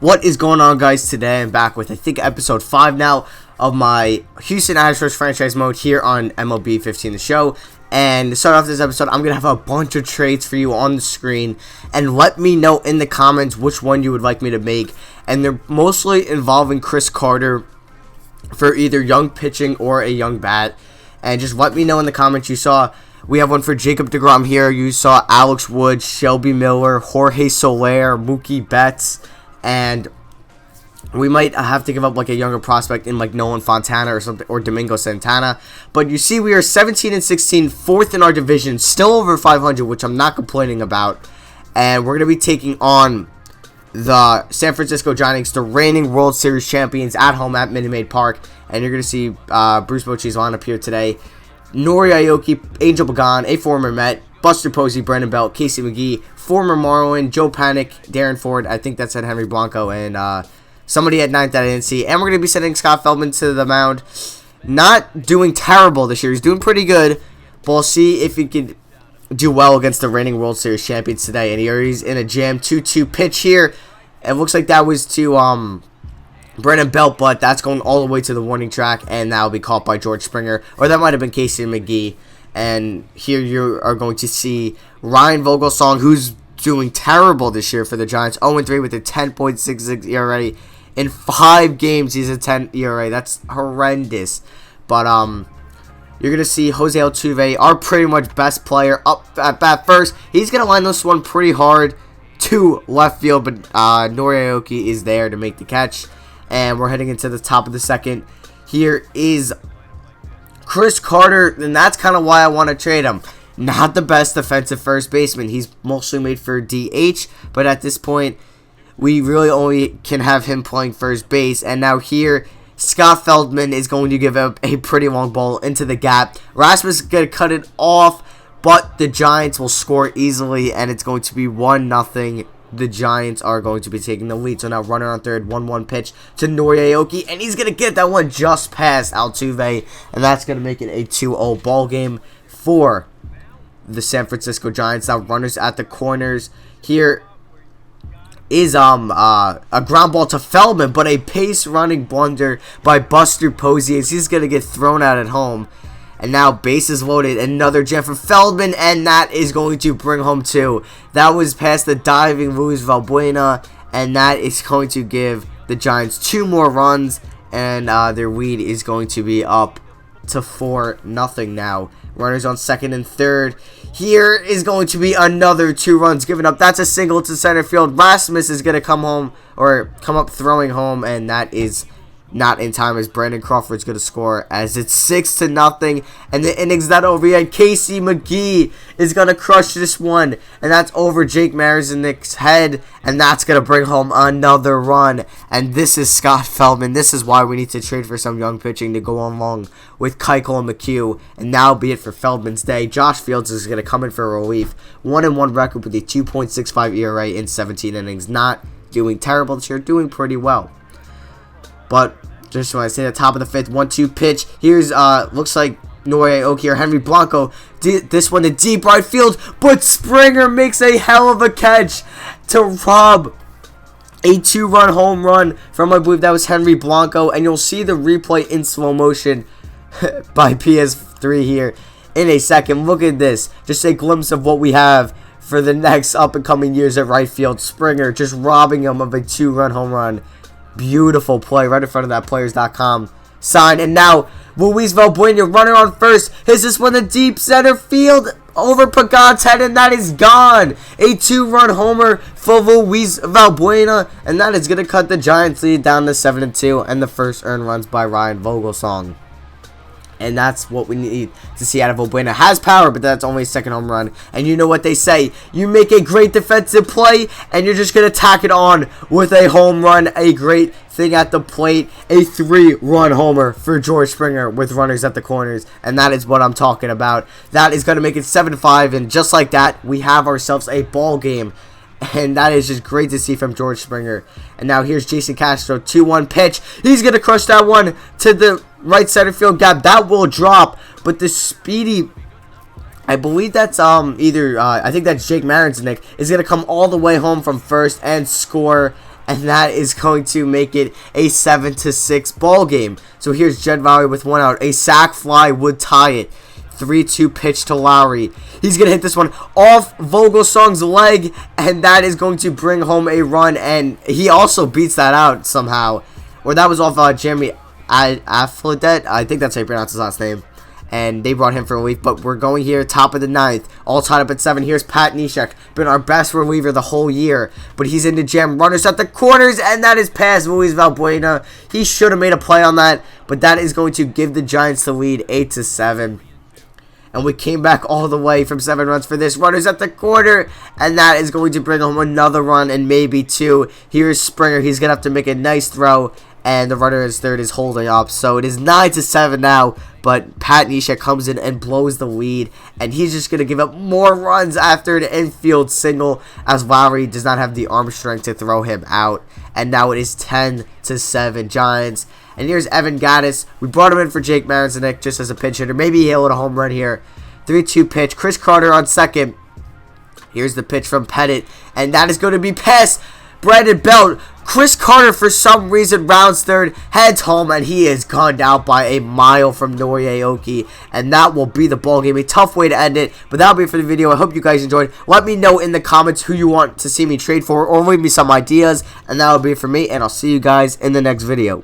What is going on, guys? Today I'm back with, I think, episode 5 now of my Houston Astros franchise mode here on MLB.15 the show. And to start off this episode, I'm going to have a bunch of trades for you on the screen. And let me know in the comments which one you would like me to make. And they're mostly involving Chris Carter for either young pitching or a young bat. And just let me know in the comments. You saw, we have one for Jacob deGrom here. You saw Alex Wood, Shelby Miller, Jorge Soler, Mookie Betts. And we might have to give up like a younger prospect in like Nolan Fontana or something, or Domingo Santana. But you see, we are 17-16, fourth in our division, still over 500, which I'm not complaining about. And we're going to be taking on the San Francisco Giants, the reigning World Series champions, at home at Minute Maid Park. And you're going to see Bruce Bochy's lineup here today. Nori Aoki, Angel Pagan, a former Met, Buster Posey, Brandon Belt, Casey McGee, former Marlin, Joe Panic, Darren Ford, I think that's at Henry Blanco, and somebody at 9th that I didn't see. And we're going to be sending Scott Feldman to the mound. Not doing terrible this year. He's doing pretty good, but we'll see if he can do well against the reigning World Series champions today. And he's in a jam 2-2 pitch here. It looks like that was to Brandon Belt, but that's going all the way to the warning track, and that will be caught by George Springer, or that might have been Casey McGee. And here you are going to see Ryan Vogelsong, who's doing terrible this year for the Giants. 0-3 with a 10.66 ERA. In 5 games, he's a 10 ERA. That's horrendous. But you're going to see Jose Altuve, our pretty much best player, up at bat first. He's going to line this one pretty hard to left field, but Nori Aoki is there to make the catch. And we're heading into the top of the second. Here is Chris Carter, and that's kind of why I want to trade him. Not the best defensive first baseman. He's mostly made for DH, but at this point, we really only can have him playing first base. And now here, Scott Feldman is going to give up a pretty long ball into the gap. Rasmus is going to cut it off, but the Giants will score easily, and it's going to be 1-0. The Giants are going to be taking the lead. So now runner on third, 1-1 pitch to Nori Aoki, and he's going to get that one just past Altuve, and that's going to make it a 2-0 ball game for the San Francisco Giants. Now runners at the corners. Here is a ground ball to Feldman, but a pace running blunder by Buster Posey as he's going to get thrown out at home. And now bases loaded, another jam from Feldman, and that is going to bring home 2. That was past the diving Luis Valbuena, and that is going to give the Giants 2 more runs, and their lead is going to be up to 4-0 now. Runners on second and third. Here is going to be another 2 runs given up. That's a single to center field. Rasmus is going to come up throwing home, and that is not in time as Brandon Crawford's going to score as it's 6-0, and the inning's not over yet. Casey McGee is going to crush this one, and that's over Jake Marisnick's head, and that's going to bring home another run. And this is Scott Feldman. This is why we need to trade for some young pitching to go along with Keuchel and McHugh, and now be it for Feldman's day. Josh Fields is going to come in for a relief. 1-1 record with a 2.65 ERA in 17 innings. Not doing terrible this year, doing pretty well. But just when I say the top of the 5th, 1-2 pitch. Here's looks like Nori Aoki or Henry Blanco. This one to deep right field, but Springer makes a hell of a catch to rob a 2-run home run from, I believe that was Henry Blanco. And you'll see the replay in slow motion by PS3 here in a second. Look at this. Just a glimpse of what we have for the next up and coming years at right field. Springer just robbing him of a 2-run home run. Beautiful play right in front of that Players.com sign. And now Luis Valbuena, runner on first, hits this one to deep center field over Pagan's head, and that is gone. A 2-run homer for Luis Valbuena, and that is going to cut the Giants lead down to 7-2, and the first earned runs by Ryan Vogelsong. And that's what we need to see out of Valbuena. Has power, but that's only a second home run. And you know what they say. You make a great defensive play, and you're just going to tack it on with a home run. A great thing at the plate. A 3-run homer for George Springer with runners at the corners. And that is what I'm talking about. That is going to make it 7-5. And just like that, we have ourselves a ball game. And that is just great to see from George Springer. And now here's Jason Castro, 2-1 pitch. He's going to crush that one to the right center field gap. That will drop, but the speedy, I believe that's I think that's Jake Marisnick, is going to come all the way home from first and score. and that is going to make it a 7-6 ball game. So here's Jed Lowry with 1 out. A sac fly would tie it. 3-2 pitch to Lowry. He's going to hit this one off Vogelsong's leg, and that is going to bring home a run, and he also beats that out somehow. Or that was off Jeremy Affledet. I think that's how you pronounce his last name. And they brought him for relief, but we're going here, top of the 9th, all tied up at 7. Here's Pat Neshek, been our best reliever the whole year, but he's in the jam. Runners at the corners, and that is past Luis Valbuena. He should have made a play on that, but that is going to give the Giants the lead, 8-7. And we came back all the way from 7 runs for this. Runners at the corner, and that is going to bring home another run and maybe 2. Here's Springer. He's going to have to make a nice throw, and the runner is third is holding up. So it is 9-7 now, but Pat Neshek comes in and blows the lead, and he's just going to give up more runs after an infield single as Lowry does not have the arm strength to throw him out. And now it is 10-7 Giants. And here's Evan Gattis. We brought him in for Jake Marisnick just as a pinch hitter. Maybe he'll hit a home run here. 3-2 pitch. Chris Carter on second. Here's the pitch from Pettit, and that is going to be past Brandon Belt. Chris Carter, for some reason, rounds third, heads home, and he is gunned out by a mile from Norieoki, and that will be the ball game. A tough way to end it, but that'll be it for the video. I hope you guys enjoyed. Let me know in the comments who you want to see me trade for, or leave me some ideas, and that'll be it for me, and I'll see you guys in the next video.